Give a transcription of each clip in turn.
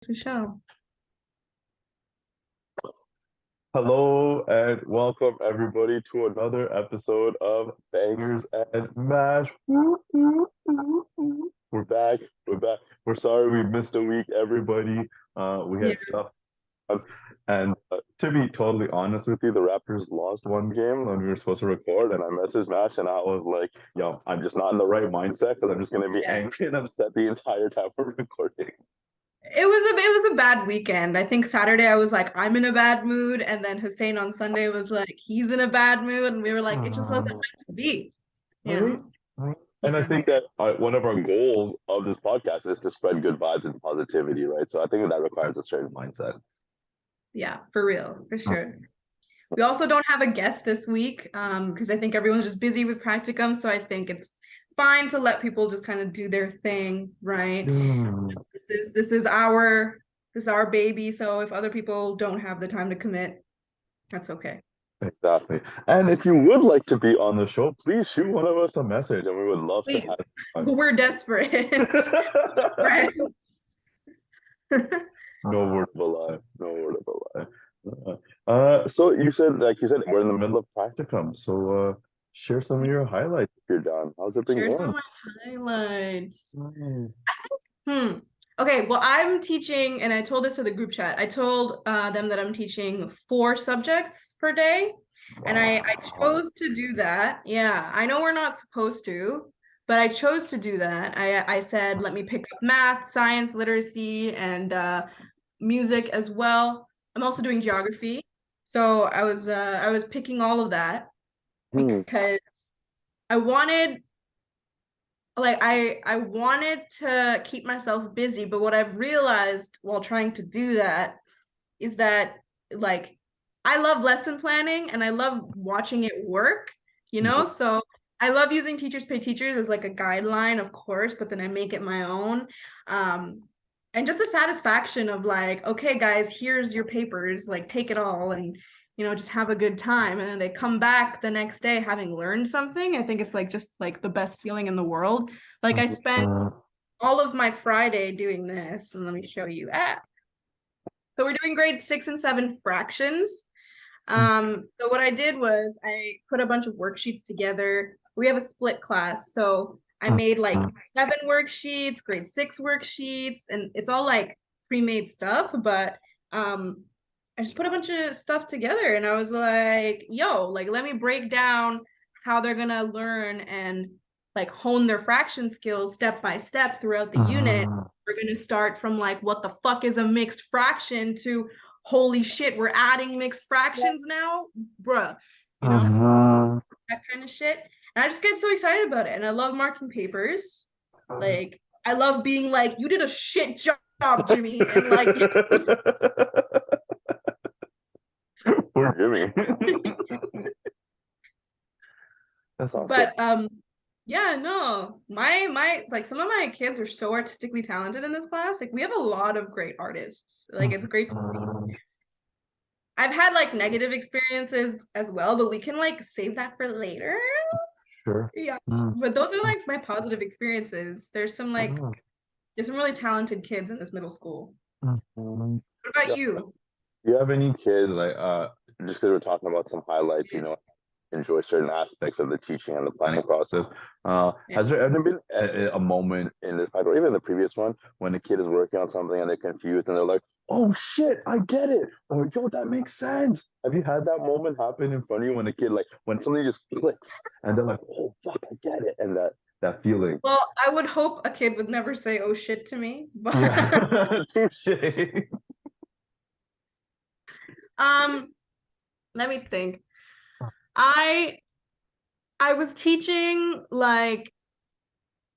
For sure. Hello and welcome everybody to another episode of Bangers and Mash. Woo, woo, woo, woo. We're back. We're back. We're sorry we missed a week, everybody. We Yeah. had stuff on. And to be totally honest with you, the Raptors lost one game when we were supposed to record, and I messaged Mash and I was like, yo, I'm just not in the right mindset because I'm just gonna be Yeah. angry and upset the entire time we're recording. It was a bad weekend. I think Saturday I was like, I'm in a bad mood. And then Hussein on Sunday was like, he's in a bad mood. And we were like, it just wasn't meant to be, you Right? know? Right. And I Yeah. think that one of our goals of this podcast is to spread good vibes and positivity, right? So I think that requires a certain mindset. Yeah, for real, for sure. We also don't have a guest this week, because I think everyone's just busy with practicum. So I think it's fine to let people just kind of do their thing, right? Mm, This is our baby. So if other people don't have the time to commit, that's okay. exactly. And if you would like to be on the show, please shoot one of us a message and we would love to have Please. you We're desperate. on. Right. No word of a lie. No word of a lie. So you said, we're in the middle of practicum. So share some of your highlights if you're done. How's it been Share some going? of my highlights. Mm, Hmm. Okay, well, I'm teaching, and I told this to the group chat. I told them that I'm teaching 4 subjects per day, and I wow. chose to do that. Yeah, I know we're not supposed to, but I chose to do that. I said, let me pick up math, science, literacy, and music as well. I'm also doing geography, so I was picking all of that Hmm. because I wanted I wanted to keep myself busy, but what I've realized while trying to do that is that like I love lesson planning and I love watching it work, you know? So I love using Teachers Pay Teachers as like a guideline, of course, but then I make it my own. Um, and just the satisfaction of like, okay, guys, here's your papers, like take it all and just have a good time. And then they come back the next day having learned something. I think it's like just like the best feeling in the world. Like I spent all of my Friday doing this, and let me show you. So we're doing grades 6 and 7 fractions. So what I did was I put a bunch of worksheets together. We have a split class, so I made like 7 worksheets, grade 6 worksheets, and it's all like pre-made stuff, but I just put a bunch of stuff together and I was like, yo, like let me break down how they're gonna learn and like hone their fraction skills step by step throughout the unit. We're gonna start from like what the fuck is a mixed fraction to holy shit, we're adding mixed fractions now, bruh, you know, that kind of shit. And I just get so excited about it. And I love marking papers. Like, I love being like, you did a shit job, Jimmy. And like, Poor Jimmy. That's awesome. but yeah, no, my like some of my kids are so artistically talented in this class. Like, we have a lot of great artists. Like, it's great to see. I've had like negative experiences as well, but we can like save that for later. Sure. Yeah. Mm. But those are like my positive experiences. There's some really talented kids in this middle school. Mm. What about Yeah. you? Do you have any kids like just because we're talking about some highlights, enjoy certain aspects of the teaching and the planning process. Yeah. Has there ever been a moment in this or even the previous one when a kid is working on something and they're confused and they're like, "Oh shit, I get it," or "Yo, that makes sense." Have you had that moment happen in front of you when a kid like when something just clicks and they're like, "Oh fuck, I get it," and that feeling? Well, I would hope a kid would never say "oh shit" to me, but Yeah, touche. um, let me think. I I was teaching like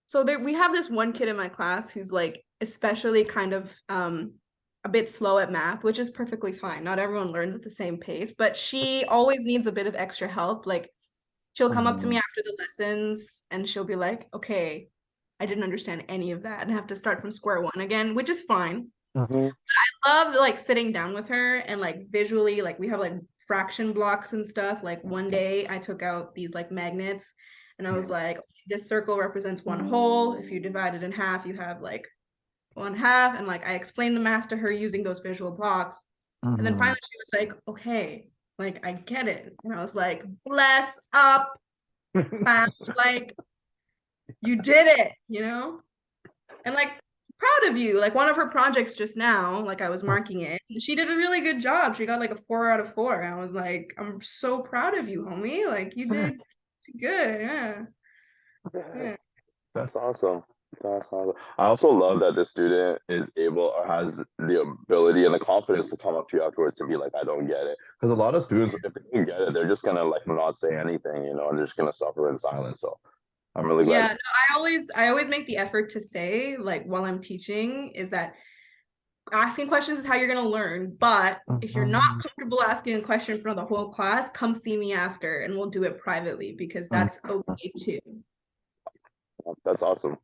so there we have this one kid in my class who's like especially kind of a bit slow at math, which is perfectly fine. Not everyone learns at the same pace, but she always needs a bit of extra help. Like she'll come up to me Mhm. after the lessons and she'll be like, okay, I didn't understand any of that and have to start from square one again, which is fine. Mhm. I love like sitting down with her and like visually, like we have like fraction blocks and stuff. Like one day I took out these like magnets and I was like, this circle represents one whole. If you divide it in half, you have like one half, and like I explained the math to her using those visual blocks. And then Mhm. finally she was like, okay, like I get it. And I was like, bless up, fam. Like you did it, you know? And like proud of you. Like one of her projects just now, like I was marking it, she did a really good job. She got like a 4 out of 4. And I was like, I'm so proud of you, homie. Like you did good. Yeah. Yeah, Yeah. that's awesome. That's awesome. I also love that the student is able or has the ability and the confidence to come up to you afterwards and be like, I don't get it. Because a lot of students, if they don't get it, they're just gonna like not say anything, and they're just gonna suffer in silence. So I'm really glad. Yeah, no, I always make the effort to say, like while I'm teaching, is that asking questions is how you're gonna learn. But if you're not Mhm. comfortable asking a question in front of the whole class, come see me after and we'll do it privately because that's okay too. That's awesome.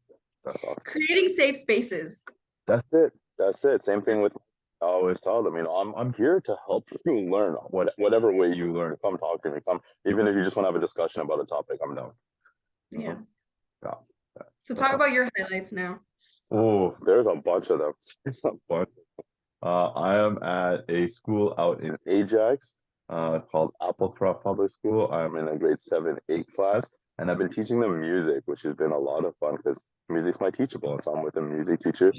That's awesome. Creating safe spaces. That's it. That's it. Same thing with I always tell them, I'm here to help you learn whatever way you learn. Come talk to me. Come, even if you just want to have a discussion about a topic, I'm down. You Yeah. know? Yeah. Yeah. So That's talk about your highlights now. Oh, there's a bunch of them. There's a bunch. I am at a school out in Ajax, called Applecroft Public School. I'm in a grade 7, 8 class, and I've been teaching them music, which has been a lot of fun because music's my teachable, and so I'm with a music teacher.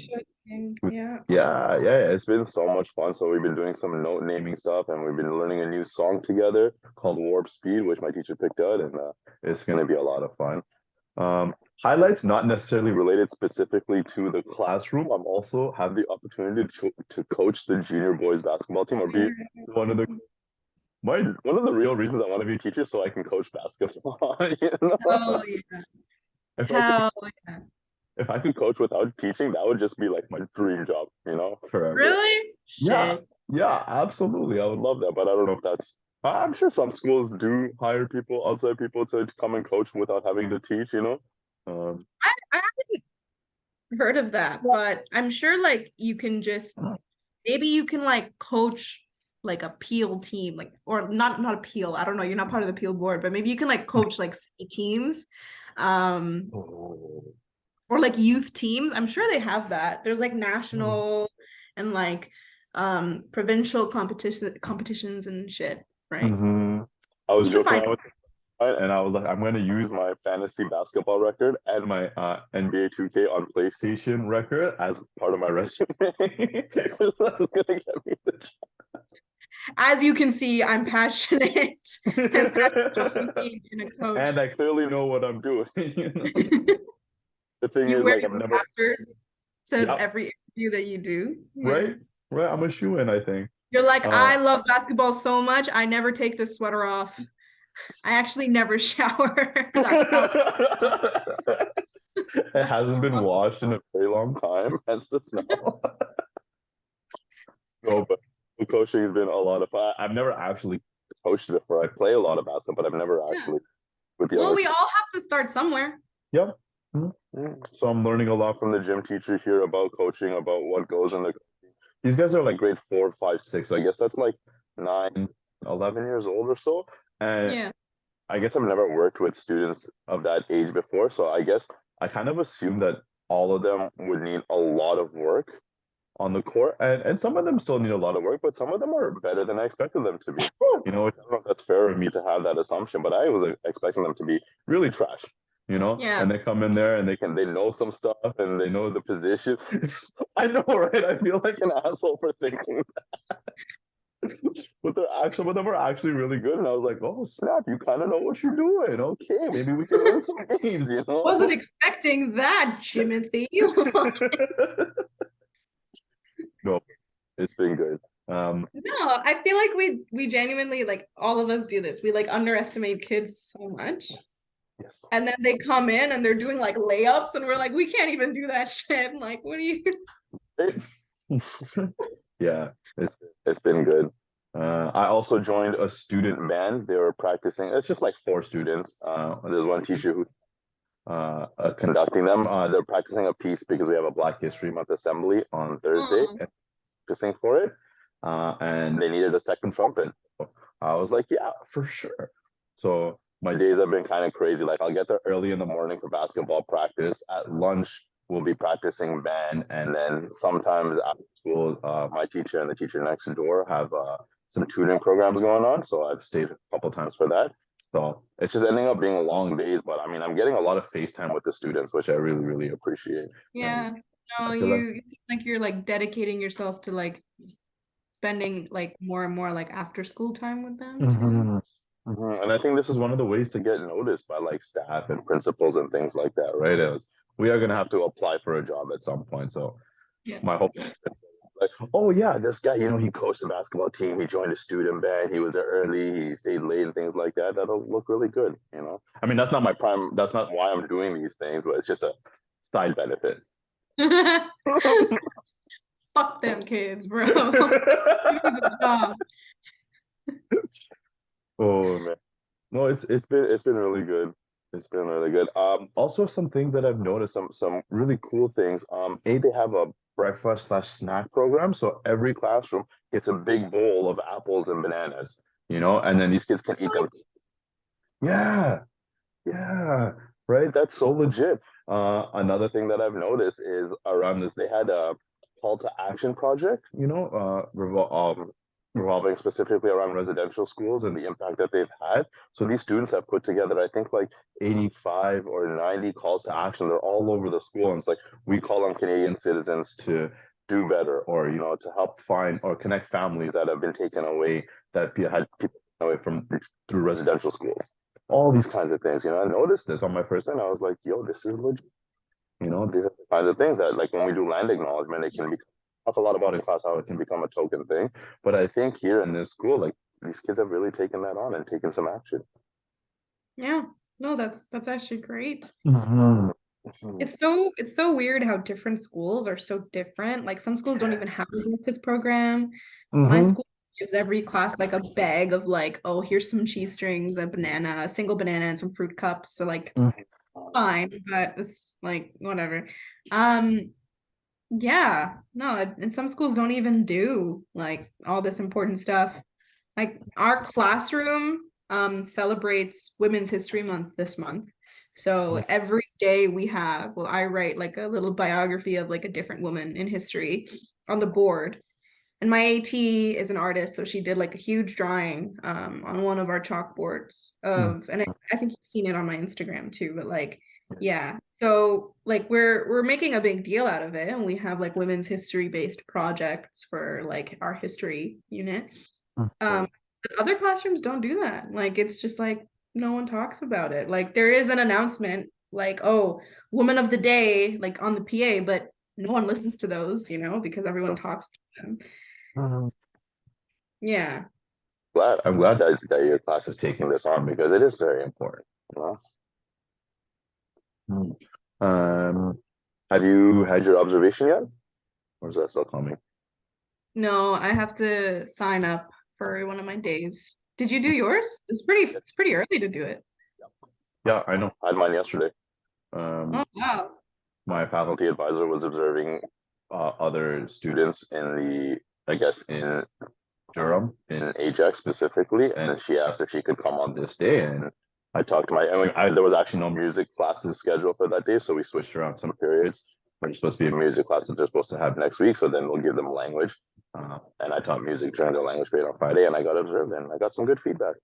Yeah. Yeah, it's been so much fun. So we've been doing some note naming stuff, and we've been learning a new song together called Warp Speed, which my teacher picked out, and it's going to be a lot of fun. Highlights not necessarily related specifically to the classroom. I'm also have the opportunity to coach the junior boys basketball team or be one of the one of the real reasons I want to be a teacher so I can coach basketball. Oh yeah. If I could Hell yeah. if I could coach without teaching, that would just be like my dream job, forever. Really? Yeah, Shit. yeah, absolutely. I would love that, but I don't know if that's. I'm sure some schools do hire people, outside people, to come and coach without having to teach. Um, I heard of that, but I'm sure like you can just maybe you can like coach like a peel team, like or not a peel. I don't know. You're not part of the peel board, but maybe you can like coach like city teams, um, oh. or like youth teams. I'm sure they have that. There's like national and like provincial competitions and shit, right? Hmm. I was You can joking find around with it, and I was like, I'm going to use my fantasy basketball record and my NBA 2K on PlayStation record as part of my resume. That's going to get me the as you can see, I'm passionate, and that's what we job. need in a coach. And I clearly know what I'm doing. The thing You is, wear like, I've your never. raptors to Yep. every interview that you do. Yeah. Right. Right. I'm a shoe in, I think. You're like, Uh, I love basketball so much. I never take the sweater off. I actually never shower. That's how it that's hasn't been how washed in a very long time, hence the smell. No, but coaching has been a lot of fun. I've never actually coached before. I play a lot of basketball, but I've never yeah. actually with Well, younger we people. all have to start somewhere. Yeah. So I'm learning a lot from the gym teacher here about coaching, about what goes in the. These guys are like grade 4, 5, 6. So I guess that's like 9, 11 years old or so. And Yeah. I guess I've never worked with students of that age before. So I guess I kind of assumed that all of them would need a lot of work on the court, and some of them still need a lot of work, but some of them are better than I expected them to be. I don't know if that's fair of me to have that assumption, but I was expecting them to be really trash. Yeah. And they come in there and they know some stuff and they know the position. I know, right? I feel like an asshole for thinking, but some of them are actually really good, and I was like, oh snap, you kind of know what you're doing. Okay, maybe we can win some games. Wasn't expecting that, Jimothy. No, it's been good. No, I feel like we genuinely like all of us do this. We like underestimate kids so much. Yes, yes. And then they come in and they're doing like layups and we're like, we can't even do that shit. Like, what are you Right? Yeah, it's been good. I also joined a student band. They were practicing. It's just like 4 students. There's one teacher who conducting them. They're practicing a piece because we have a Black History Month assembly on Thursday oh, and practicing for it. And they needed a second trumpet. So I was like, yeah, for sure. So my days have been kind of crazy. Like I'll get there early in the morning for basketball practice. At lunch, we'll be practicing band, and then sometimes after school, my teacher and the teacher next door have some tutoring programs going on. So I've stayed a couple times for that. So it's just ending up being long days, but I mean, I'm getting a lot of FaceTime with the students, which I really, really appreciate. And Yeah. No, I feel like, you like you're like dedicating yourself to like spending like more and more like after school time with them too. mhm, mhm. And I think this is one of the ways to get noticed by like staff and principals and things like that, right? Is we are gonna have to apply for a job at some point. So Yeah. my hope is like, oh yeah, this guy, he coached the basketball team, he joined a student band, he was there early, he stayed late and things like that. That'll look really good. I mean, that's not why I'm doing these things, but it's just a side benefit. Fuck them kids, bro. Do the job. Oh man. No, it's been really good. It's been really good. Also some things that I've noticed, some really cool things. They have a breakfast/snack program, so every classroom gets a big bowl of apples and bananas, and then these kids can eat them. Yeah, yeah, right. That's so legit. Another thing that I've noticed is around this, they had a call to action project, revolving specifically around residential schools and the impact that they've had. So these students have put together, I think, like 85 or 90 calls to action. They're all over the school. And it's like, we call on Canadian citizens to do better, or to help find or connect families that have been taken away, that had people taken away from through residential schools, all these kinds of things. I noticed this on my first day. And I was like, yo, this is legit. These are the kinds of things that, like, when we do land acknowledgement, it can be talk a lot about in class how it can become a token thing. But I think here in this school, like, these kids have really taken that on and taken some action. Yeah. No, that's actually great. Mhm. Mhm. It's so weird how different schools are so different. Like some schools don't even have a breakfast program. My Mhm. school gives every class like a bag of like, oh, here's some cheese strings, a banana, a single banana, and some fruit cups. So like Mhm. fine, but it's like whatever. Um, yeah, no, and some schools don't even do like all this important stuff. Like our classroom celebrates Women's History Month this month. So every day well, I write like a little biography of like a different woman in history on the board. And my AT is an artist, so she did like a huge drawing on one of our chalkboards of, and I think you've seen it on my Instagram too, but like, yeah. So like we're making a big deal out of it, and we have like women's history based projects for like our history unit. Mhm. But other classrooms don't do that. Like it's just like no one talks about it. Like there is an announcement like, oh, woman of the day, like on the PA, but no one listens to those, because everyone talks to them. Mhm. Yeah. I'm glad that your class is taking this on because it is very important. You know? Mm. Have you had your observation yet? Or is that still coming? No, I have to sign up for one of my days. Did you do yours? It's pretty early to do it. Yeah, I know. I had mine yesterday. Um, Oh, wow. my faculty advisor was observing other students I guess, in Durham, in Ajax specifically, and she asked if she could come on this day. And I talked to there was actually no music classes scheduled for that day, so we switched around some periods. There's supposed to be music classes they're supposed to have next week, so then we'll give them language. And I taught music during the language grade on Friday, and I got observed, and I got some good feedback.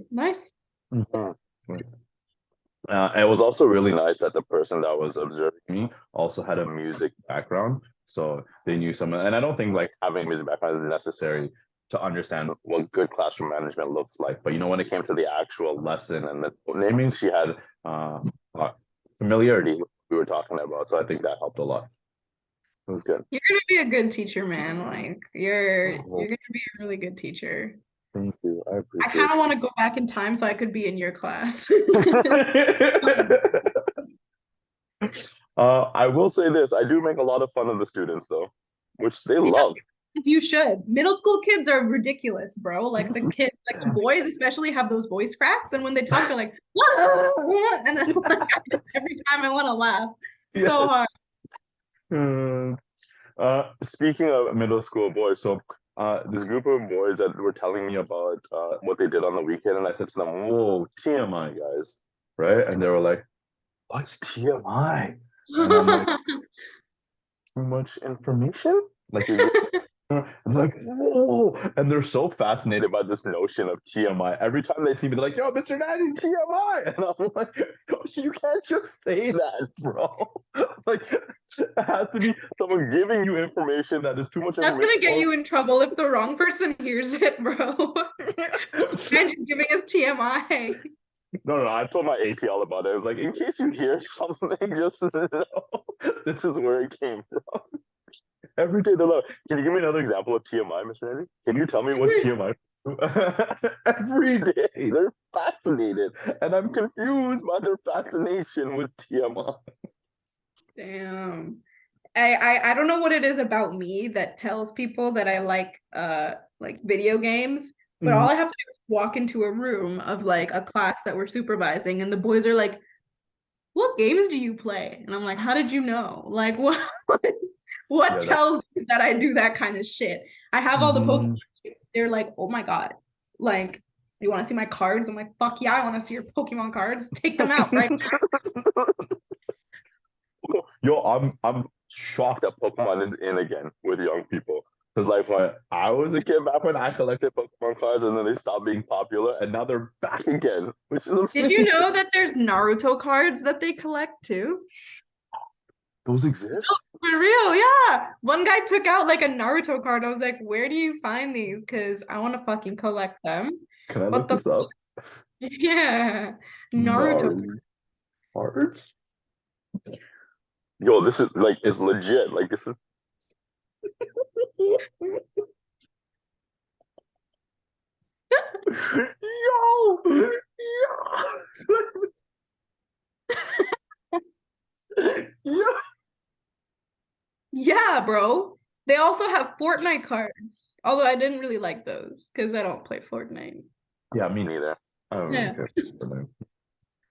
Nice. Mhm. It was also really nice that the person that was observing me also had a music background. So they knew and I don't think like having a music background is necessary to understand what good classroom management looks like. But when it came to the actual lesson and the naming, she had uh, familiarity with what we were talking about. So I think that helped a lot. It was good. You're gonna be a good teacher, man. Like you're Oh, you're gonna be a really good teacher. thank you. I I appreciate kind of want to go back in time so I could be in your class. it. I will say this: I do make a lot of fun of the students, though, which they Yeah, love. you should. Middle school kids are ridiculous, bro. Like the kids, like the boys especially have those voice cracks, and when they talk, they're like, and then like every time I want to laugh so Yes. hard. Hmm. Speaking of middle school boys, so this group of boys that were telling me about what they did on the weekend, and I said to them, "Whoa, TMI, guys!" Right? And they were like, "What's TMI?" And I'm like, too much information? Like you're like, whoa. And they're so fascinated by this notion of TMI. Every time they see me, they're like, yo, Mr. Daddy, TMI. And I'm like, you can't just say that, bro. Like, it has to be someone giving you information that is too much That's information. gonna get you in trouble if the wrong person hears it, bro. And just giving us TMI. No, I told my AT all about it. I was like, in case you hear something, just know this is where it came from. Every day they're like, can you give me another example of TMI, Mr. Henry? Can you tell me what's TMI? Every day they're fascinated, and I'm confused by their fascination with TMI. Damn. I don't know what it is about me that tells people that I like video games, but Mhm. all I have to do is walk into a room of like a class that we're supervising and the boys are like, "What games do you play?" And I'm like, "How did you know? Like what what Yeah, that. tells you that I do that kind of shit?" I have all the Pokemon. Mhm. They're like, "Oh my God. Like, you want to see my cards?" I'm like, "Fuck yeah, I want to see your Pokemon cards. Take them out right Yo, I'm shocked that Pokemon is in again with young people. Because like when I was a kid, back when I collected Pokemon cards, and then they stopped being popular, and now they're back again, which is Did you amazing. know that there's Naruto cards that they collect too? Those exist? For real, yeah. One guy took out like a Naruto card. I was like, where do you find these? Because I want to fucking collect them. Can I What look the this up? yeah. Naruto. Naruto cards? Yo, this is like it's legit. Like this is yo, yo. Yeah, bro. They also have Fortnite cards. Although I didn't really like those because I don't play Fortnite. Yeah, me neither. I don't really Yeah. care for them.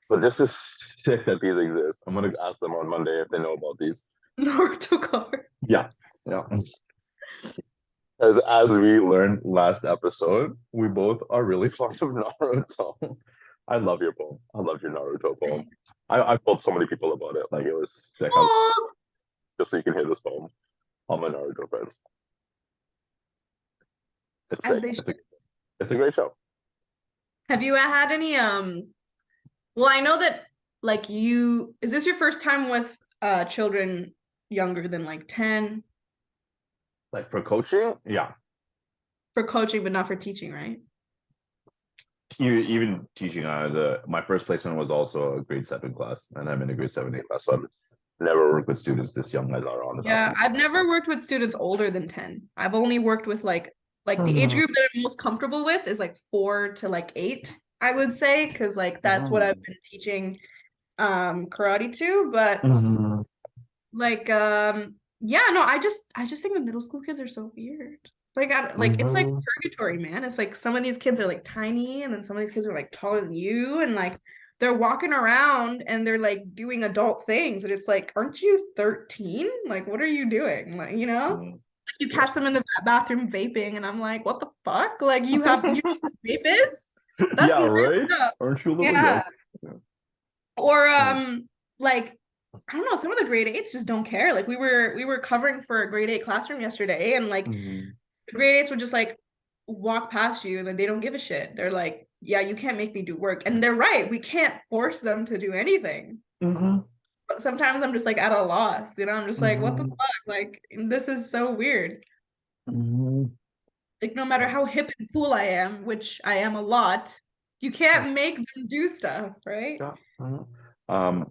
But this is sick that these exist. I'm gonna ask them on Monday if they know about these. Naruto cards. Yeah, yeah. As we learned last episode, we both are really fond of Naruto. I love your poem. I love your Naruto poem. I told so many people about it. Like it was sick. Oh, Just so you can hear this poem. All my Naruto friends. It's as sick. they should. It's a great show. Have you had any well, I know that like you is this your first time with children younger than like 10 Like for coaching, yeah. for coaching but not for teaching, right? Even teaching the my first placement was also a grade 7 class, and I'm in a grade 7A class. So I've never worked with students this young as are on the Yeah, basketball. I've never worked with students older than 10. I've only worked with like the age Mhm. group that I'm most comfortable with is like 4 to like 8, I would say, because like that's what I've Mhm. been teaching karate to, but Mhm. like yeah, no, I just think the middle school kids are so weird. Like it's like Mhm. purgatory, man. It's like some of these kids are like tiny and then some of these kids are like taller than you and like they're walking around and they're like doing adult things and it's like, aren't you 13? Like what are you doing? Like, you know? Mhm. You Yeah. catch them in the bathroom vaping and I'm like, what the fuck? Like you know what vape is? That's Yeah, right? messed up. Aren't you a little young? Yeah. Or Yeah. like I don't know, some of the grade eights just don't care. Like we were covering for a grade eight classroom yesterday and like Mhm. the grade eights would just like walk past you and then they don't give a shit. They're like, yeah, you can't make me do work. And they're right. We can't force them to do anything. Mhm. But sometimes I'm just like at a loss, you know? I'm just like, what the Mhm. fuck? Like this is so weird. Mhm. Like no matter how hip and cool I am, which I am a lot, you Yeah. can't make them do stuff, right? Yeah. Mhm.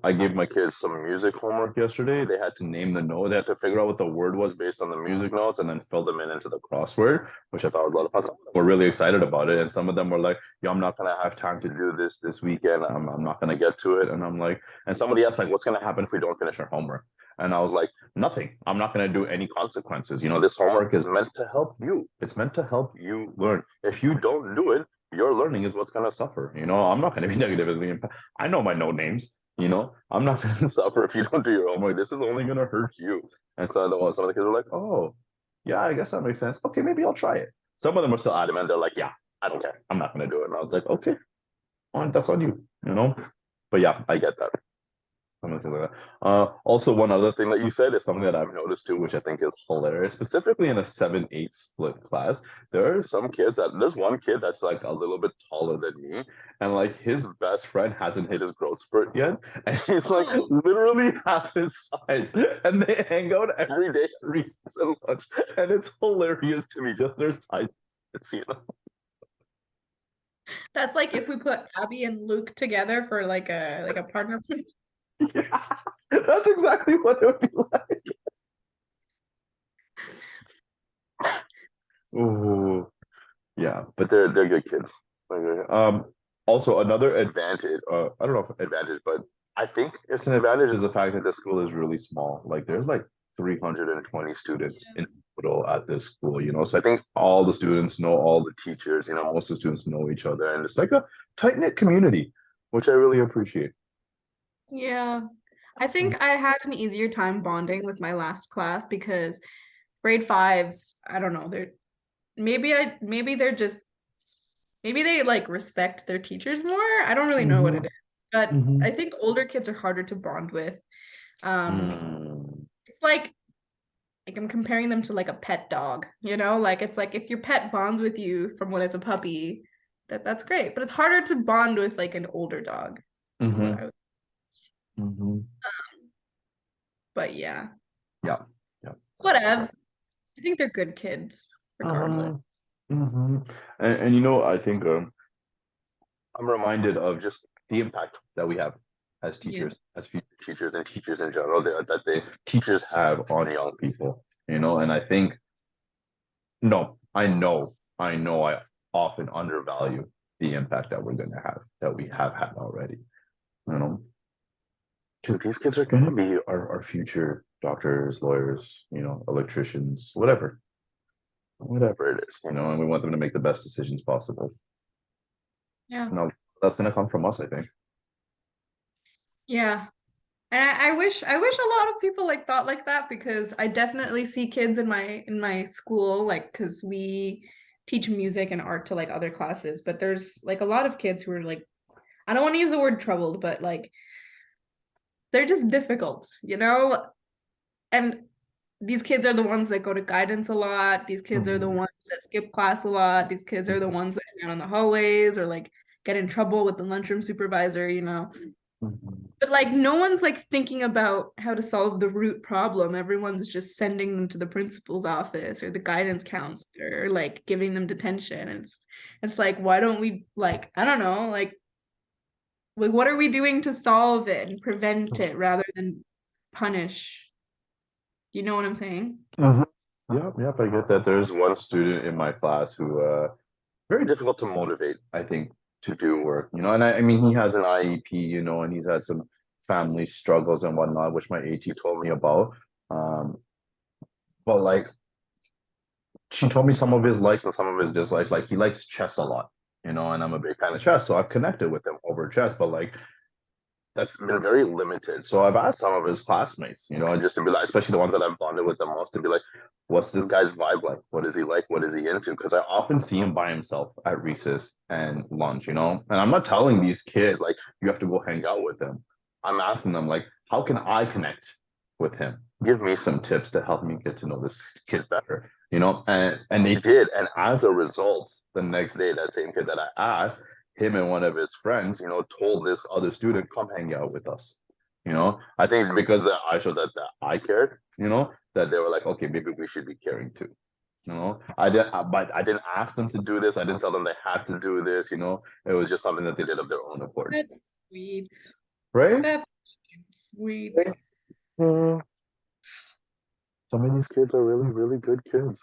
I gave my kids some music homework yesterday. They had to name the note. They had to figure out what the word was based on the music notes and then fill them in into the crossword, which I thought was a lot of fun. Some of them were really excited about it, and some of them were like, "Yo, I'm not gonna have time to do this weekend. I'm not gonna get to it." And I'm like, and somebody asked like, "What's gonna happen if we don't finish our homework?" And I was like, "Nothing. I'm not gonna do any consequences. You know, this homework is meant to help you. It's meant to help you learn. If you don't do it, your learning is what's gonna suffer. You know, I'm not gonna be negatively impacted. I know my no names. You know, I'm not going to suffer if you don't do your homework. This is only going to hurt you." And so some of the kids are like, "Oh, yeah, I guess that makes sense. Okay, maybe I'll try it." Some of them are still adamant. They're like, "Yeah, I don't care. I'm not going to do it." And I was like, "Okay, that's on you." You know. But yeah, I get that. Something like that. Also, one other thing that you said is something that I've noticed too, which I think is hilarious. Specifically in a 7-8 split class, there are some kids that there's one kid that's like a little bit taller than me, and like his best friend hasn't hit his growth spurt yet, and he's like Oh, literally half his size, and they hang out every day at recess and lunch, and it's hilarious to me just their size. It's, you know. that's like if we put Abby and Luke together for like a partner. Yeah, that's exactly what it would be like. Ooh. Yeah, but they're good kids. Okay. Also another advantage, I don't know if advantage, but I think it's an advantage is the fact that the school is really small. Like there's like 320 students Yeah. in total at this school, you know. So I think all the students know all the teachers, you know, most of the students know each other, and it's like a tight-knit community, which I really appreciate. Yeah. I think I had an easier time bonding with my last class because grade fives, I don't know, maybe they're just maybe they like respect their teachers more. I don't really know what it Mm-hmm. is. But Mm-hmm. I think older kids are harder to bond with. Um, Mm. it's like I'm comparing them to like a pet dog, you know? Like it's like if your pet bonds with you from when it's a puppy, that's great. But it's harder to bond with like an older dog, is what Mm-hmm. I would. Mm-hmm. But yeah, Yeah. Yeah. whatevs. I think they're good kids, regardless. Mm-hmm. Mm-hmm. And you know, I think I'm reminded of just the impact that we have as Yeah. teachers, as future teachers and teachers in general, that the teachers have on young people, you know, and I think, no, I often undervalue the impact that we're going to have, that we have had already, you know, because these kids are going to be our future doctors, lawyers, you know, electricians, whatever it is, you know, and we want them to make the best decisions possible. Yeah. No, that's going to come from us, I think. Yeah. And I wish a lot of people like thought like that because I definitely see kids in my school like because we teach music and art to like other classes, but there's like a lot of kids who are like I don't want to use the word troubled, but like they're just difficult, you know? And these kids are the ones that go to guidance a lot. These kids are the Mhm. ones that skip class a lot. These kids are the Mhm. ones that hang out in the hallways or like get in trouble with the lunchroom supervisor, you know? Mhm. But like no one's like thinking about how to solve the root problem. Everyone's just sending them to the principal's office or the guidance counselor, or, like giving them detention. And it's like why don't we like I don't know, like what are we doing to solve it and prevent it rather than punish? You know what I'm saying? Mhm. Yep, yep, I get that. There's one student in my class who very difficult to motivate, I think, to do work, you know, and I mean he has an IEP, you know, and he's had some family struggles and whatnot, which my AT told me about. Um, but like she told me some of his likes and some of his dislikes. Like he likes chess a lot, you know, and I'm a big fan of chess, so I've connected with him over chess. But like that's been very limited. So I've asked some of his classmates, you know, just to be like, especially the ones that I've bonded with the most, to be like, what's this guy's vibe like? What is he like? What is he into? Because I often see him by himself at recess and lunch, you know. And I'm not telling these kids like you have to go hang out with him. I'm asking them like, how can I connect with him? Give me some tips to help me get to know this kid better, you know. And they did. And as a result, the next day, that same kid that I asked him and one of his friends, you know, told this other student, come hang out with us. You know, I think because that I showed that I cared, you know, that they were like, okay, maybe we should be caring too. You know, but I didn't ask them to do this. I didn't tell them they had to do this. You know, it was just something that they did of their own accord. That's sweet. Right? That's sweet. Right. Mhm. Some of these kids are really, really good kids.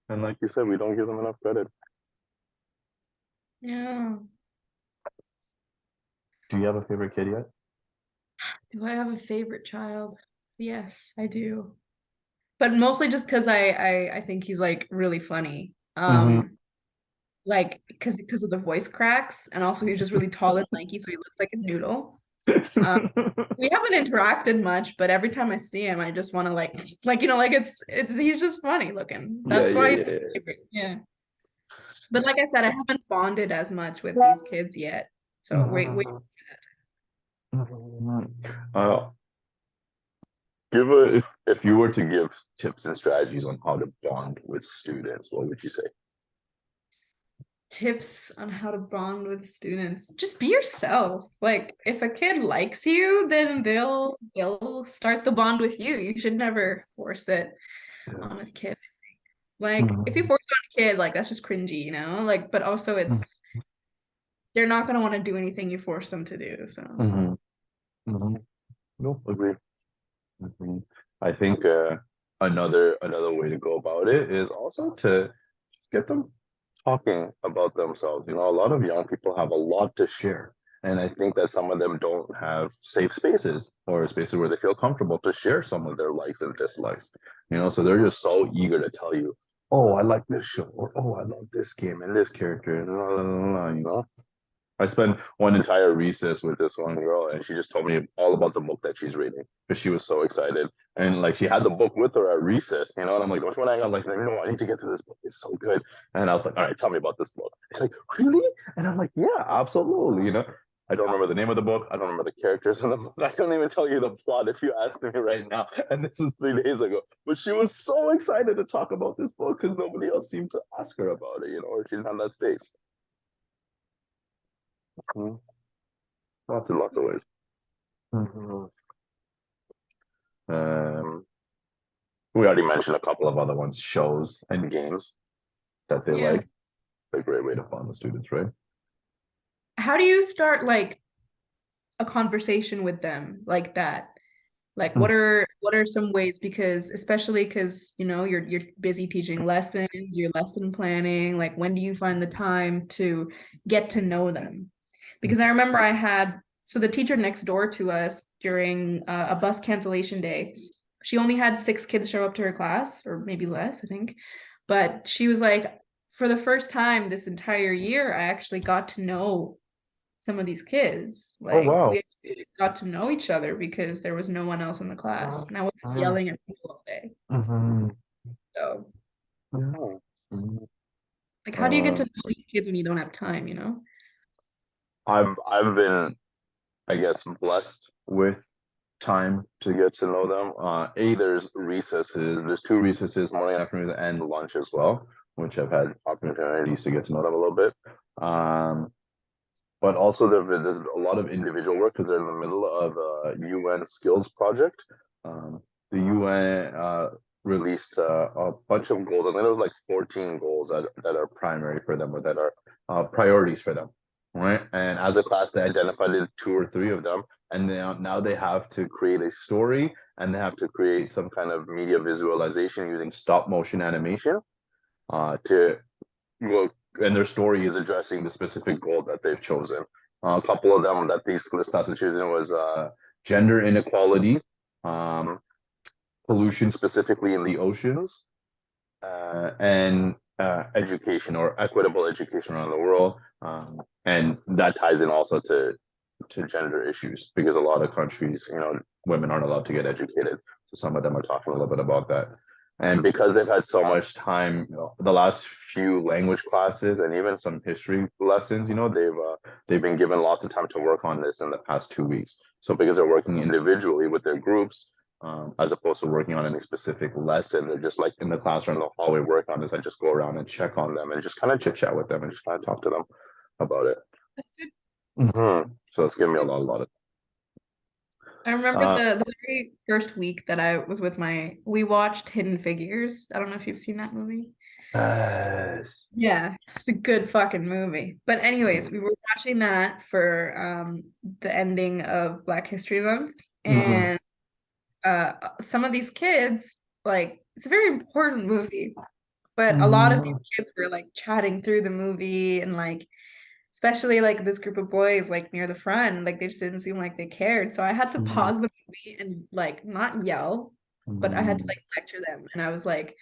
And like you said, we don't give them enough credit. Yeah. Do you have a favorite kid yet? Do I have a favorite child? Yes, I do. But mostly just because I think he's like really funny. Mm-hmm. Like because of the voice cracks, and also he's just really tall and lanky, so he looks like a noodle. Um, we haven't interacted much, but every time I see him, I just want to like you know, like it's he's just funny looking. Yeah, That's yeah, why he's yeah, my yeah. favorite. Yeah. But like I said, I haven't bonded as much with these kids yet. So wait. Mhm. Mhm. if you were to give tips and strategies on how to bond with students, what would you say? Tips on how to bond with students. Just be yourself. Like if a kid likes you, then they'll start the bond with you. You should never force it on a Yes. kid. Like if you Mhm. force it on a kid, like that's just cringy, you know? Like, but also it's they're not gonna want to do anything you force them to do. So Mhm. Mhm. No, agree. Mhm. I think another way to go about it is also to get them talking about themselves. You know, a lot of young people have a lot to share. And I think that some of them don't have safe spaces or spaces where they feel comfortable to share some of their likes and dislikes. You know, so they're just so eager to tell you, oh, I like this show, or oh, I love this game and this character, and blah, blah, blah, blah, you know. I spent one entire recess with this one girl, and she just told me all about the book that she's reading because she was so excited. And like she had the book with her at recess, you know. And I'm like, which one I got? Like, no, I need to get to this book. It's so good. And I was like, all right, tell me about this book. She's like, really? And I'm like, yeah, absolutely. You know, I don't remember the name of the book. I don't remember the characters in the book. I can't even tell you the plot if you ask me right now. And this was 3 days ago. But she was so excited to talk about this book because nobody else seemed to ask her about it, you know, or she didn't have that space. Mhm. Lots and lots of ways. Mhm. Um, we already mentioned a couple of other ones, shows and games that they yeah. like. A great way to fund the students, right? How do you start like a conversation with them like that? Like what are some ways because especially because you know you're busy teaching lessons, you're lesson planning, like when do you find the time to get to know them? Because I remember I had so the teacher next door to us during a bus cancellation day, she only had 6 kids show up to her class or maybe less, I think. But she was like, for the first time this entire year, I actually got to know some of these kids. Oh Like wow. we got to know each other because there was no one else in the class. And I wasn't yelling at people all day. Mm-hmm. So Yeah. Mhm. like how do you get to Um, know these kids when you don't have time, you know? I've been, I guess, blessed with time to get to know them. There's recesses. There's 2 recesses, morning, afternoon, and lunch as well, which I've had opportunities to get to know them a little bit. Um, but also there's a lot of individual work because they're in the middle of a UN skills project. The UN released a bunch of goals. I think there was like 14 goals that are primary for them or that are priorities for them, right? And as a class, they identified 2 or 3 of them, and now they have to create a story and they have to create some kind of media visualization using stop motion animation to well, and their story is addressing the specific goal that they've chosen. A couple of them that this class is choosing was gender inequality, um, pollution specifically in the oceans, and education or equitable education around the world. And that ties in also to gender issues because a lot of countries, you know, women aren't allowed to get educated. So some of them are talking a little bit about that. And because they've had so much time, you know, the last few language classes and even some history lessons, you know, they've been given lots of time to work on this in the past 2 weeks. So because they're working individually with their groups, as opposed to working on any specific lesson, they're just like in the classroom, the hallway work on this. I just go around and check on them and just kind of chit chat with them and just kind of talk to them about it. That's good. So it's That's given me a good. lot of. I remember Uh, the very first week that I was with we watched Hidden Figures. I don't know if you've seen that movie. yes. Yeah, it's a good fucking movie. But anyways, we were watching that for the ending of Black History Month. Mm-hmm. And some of these kids, like it's a very important movie, but a lot of these Mm-hmm. kids were like chatting through the movie and like especially like this group of boys like near the front, like they just didn't seem like they cared. So I had to pause the movie and like not yell, but I had to Mm-hmm. like lecture them. And I was like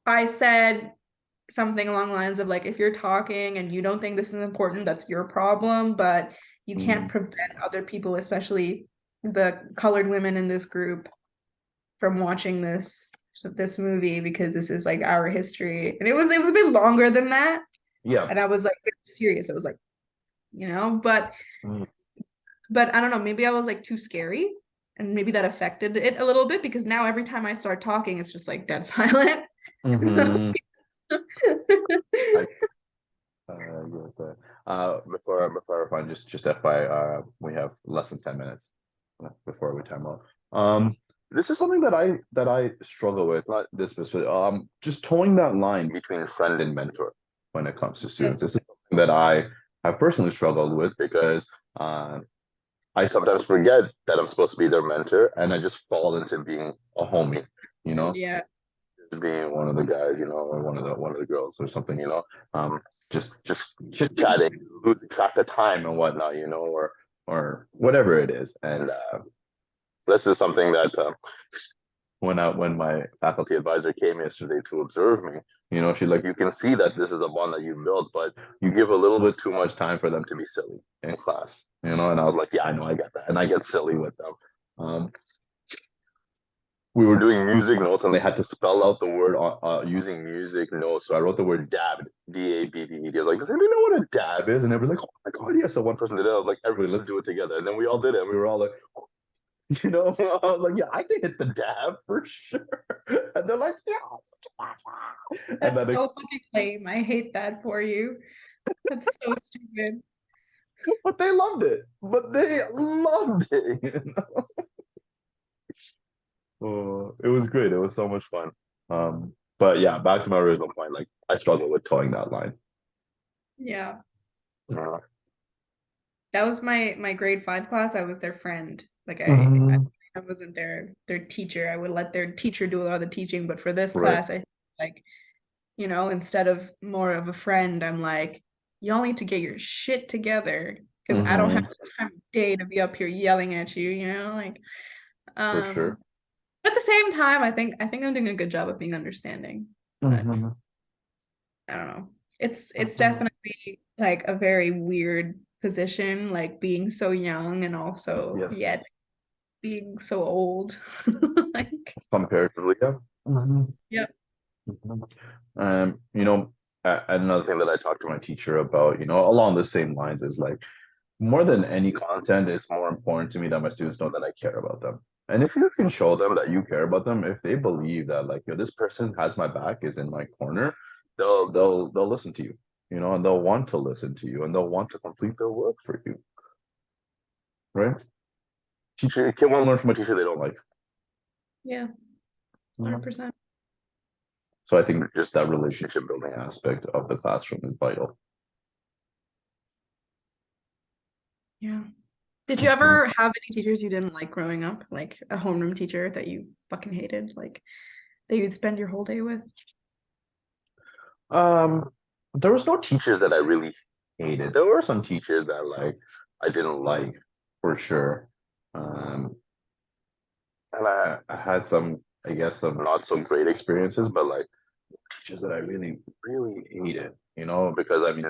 I said something along the lines of like if you're talking and you don't think this is important, that's your problem, but you can't prevent other people, especially the colored women in this group, from watching this movie because this is like our history. And it was a bit longer than that. Yeah. And I was like serious. I was like, but I don't know, maybe I was like too scary. and maybe that affected it a little bit because now every time I start talking, it's just like dead silent. Mm-hmm. I get that. Before I find just FYI, we have less than 10 minutes before we time out. This is something that I struggle with, not this specific, just towing that line between friend and mentor when it comes to Okay. students. This is something that I have personally struggled with because uh, I sometimes forget that I'm supposed to be their mentor, and I just fall into being a homie, you And know, yeah, just being one of the guys, or one of the girls or something, just chit chatting, losing track of time and whatnot, or whatever it is. And this is something that when my faculty advisor came yesterday to observe me, she's like, you can see that this is a bond that you built, but you give a little bit too much time for them to be silly in class, and I was like, yeah, I know, I get that, and I get silly with them. We were doing music notes and they had to spell out the word using music notes. So I wrote the word dabbed, D-A-B-B-E-D. I was like, does anybody know what a dab is? And everybody's like, oh my God, yes. So one person did it. I was like, everybody, let's do it together. And then we all did it. And we were all like, I was like, yeah, I can hit the dab for sure. And they're like, yeah. And that's then so fucking lame. I hate that for you. That's so stupid. but they loved it. But they loved it. Oh, it was great. It was so much fun. But yeah, back to my original point. Like, I struggle with towing that line. Yeah. Uh, That was my grade 5 class. I was their friend. Like Mhm. I wasn't their teacher. I would let their teacher do a lot of the teaching, but for this Right. class, I like, instead of more of a friend, I'm like, y'all need to get your shit together because I don't have Hmm. the time of day to be up here yelling at you, like For sure. um at the same time, I think I'm doing a good job of being understanding. But Hmm. I don't know. It's Hmm. definitely like a very weird position, like being so young and also Yes. yet being so old. Like, Comparatively, yeah. Hmm. yep. Hmm. Another thing that I talked to my teacher about, along the same lines is like, more than any content, it's more important to me that my students know that I care about them. And if you can show them that you care about them, if they believe that like, this person has my back, is in my corner, they'll listen to you, and they'll want to listen to you, and they'll want to complete their work for you, right? Teacher, a kid won't learn from a teacher they don't like. Yeah, Mhm. 100%. So I think just that relationship building aspect of the classroom is vital. Yeah. Did you Mhm. ever have any teachers you didn't like growing up? Like a homeroom teacher that you fucking hated, like that you'd spend your whole day with? Um, there was no teachers that I really hated. There were some teachers that like I didn't like for sure. Um, and I had some, I guess, some not so great experiences, but like teachers that I really, really hated, because I mean,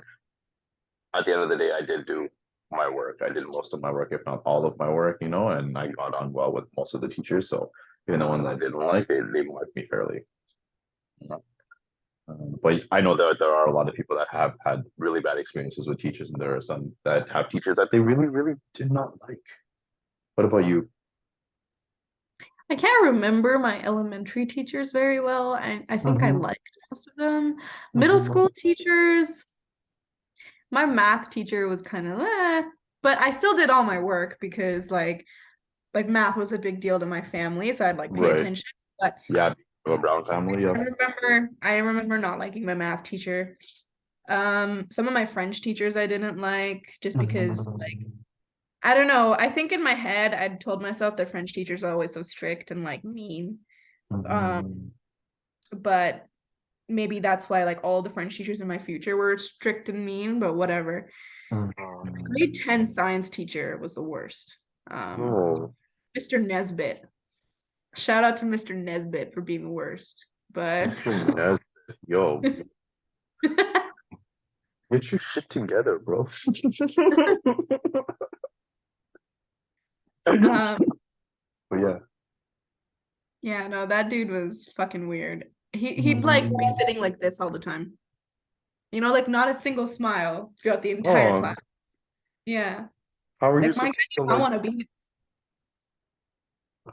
at the end of the day, I did do my work. I did most of my work, if not all of my work, and I got on well with most of the teachers. So even the ones I didn't like, they liked me fairly. You know? But I know that there are a lot of people that have had really bad experiences with teachers, and there are some that have teachers that they really, really did not like. What about you? I can't remember my elementary teachers very well, and I think I Mhm. liked most of them. Middle Mhm. school teachers, my math teacher was kind of but I still did all my work because like math was a big deal to my family, so I'd like pay Right. attention. But Yeah, a Brown family. Yeah. I remember not liking my math teacher. Some of my French teachers I didn't like just because like Mhm. I don't know. I think in my head I'd told myself that French teachers are always so strict and like mean. Um, Mhm. but maybe that's why like all the French teachers in my future were strict and mean, but whatever. Grade Mhm. 10 science teacher was the worst. Um, Oh, Mr. Nesbitt. Shout out to Mr. Nesbitt for being the worst. But Mr. Nesbitt, yo, get your shit together, bro. um, But yeah. yeah, no, that dude was fucking weird. He'd like be Mhm. sitting like this all the time. Like not a single smile throughout the entire Oh, class. Yeah. how are you Like my supposed guy to did not like? want to be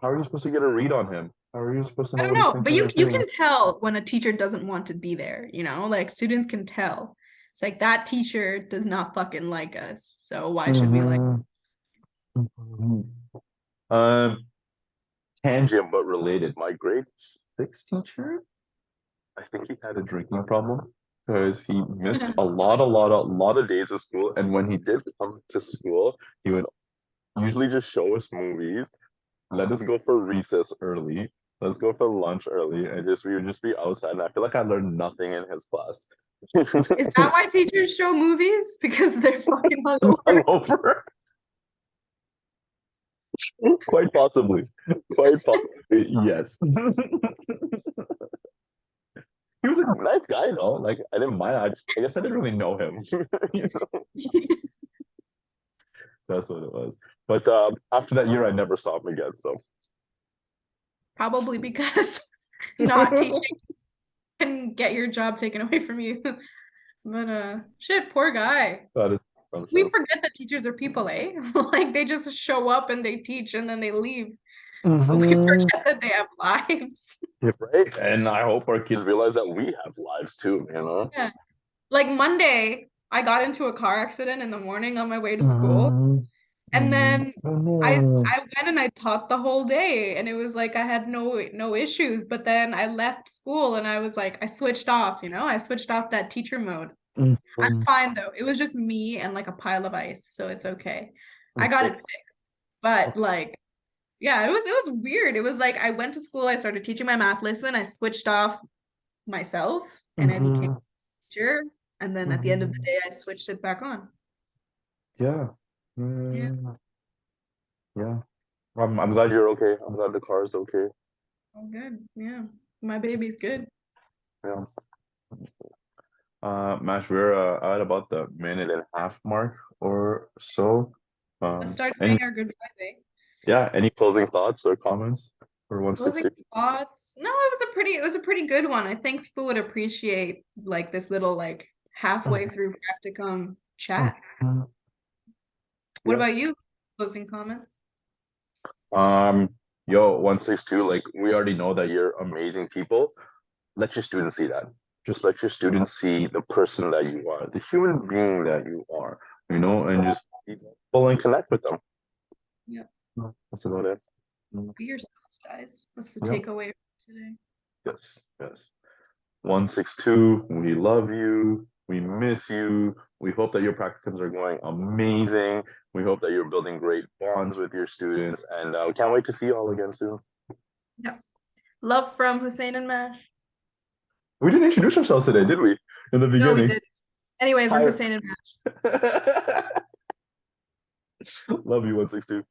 how are you supposed to get a read on him? How are you supposed to I know don't what he's know, but thinking you or you feeling? can tell when a teacher doesn't want to be there, you know? Like students can tell. It's like that teacher does not fucking like us. So why should we like Mm-hmm. Mm-hmm. Um, Tangent but related. My grade six teacher, I think he had a drinking problem because he missed a lot of days of school. And when he did come to school, he would usually just show us movies, let us go for recess early, let's go for lunch early, and just we would just be outside. And I feel like I learned nothing in his class. Is that why teachers show movies? Because they're fucking hungover. Hungover, quite possibly, quite possibly, yes. He was a nice guy though. Like I didn't mind. I guess I didn't really know him. You know, that's what it was. But after that year, I never saw him again. So Probably because not teaching can get your job taken away from you. But shit, poor guy. that is I'm We sure. forget that teachers are people, eh? Like they just show up and they teach and then they leave. But we Mm-hmm. forget that they have lives. Yeah, right. And I hope our kids realize that we have lives too. You know. Yeah. Like Monday, I got into a car accident in the morning on my way to school. Mm-hmm. And then Oh I no. I went and I taught the whole day and it was like I had no issues. But then I left school and I was like, I switched off, you know, I switched off that teacher mode. I'm Mm-hmm. fine though. It was just me and like a pile of ice, so it's okay. I got it fixed. But like, yeah, it was weird. It was like I went to school, I started teaching my math lesson, I switched off myself and I became Mm-hmm. a teacher. And then at the end of the Mm-hmm. day, I switched it back on. Yeah. Yeah, Mm, yeah. I'm glad you're okay. I'm glad the car is okay. all good. Yeah. My baby's good. Yeah. Mash, we're at about the minute and a half mark or so. Let's start Any saying our goodbyes, eh? yeah, any closing thoughts or comments for Closing 160? thoughts. No, it was a pretty good one. I think people would appreciate like this little like halfway through practicum chat. Mhm. What Yeah. about you? Closing comments? Um, Yo, 162, like we already know that you're amazing people. Let your students see that. Just let your students see the person that you are, the human being that you are, and just be people and connect with them. Yeah. That's about it. Mm, Be yourselves, guys. That's the yeah. takeaway from today. Yes. Yes. 162, we love you. We miss you. We hope that your practicums are going amazing. We hope that you're building great bonds with your students. And we can't wait to see you all again soon. Yeah. Love from Hussein and Mash. We didn't introduce ourselves today, did we? In the No, we beginning. did. Anyways, we're Hi. Hussein and Mash. Love you, 162.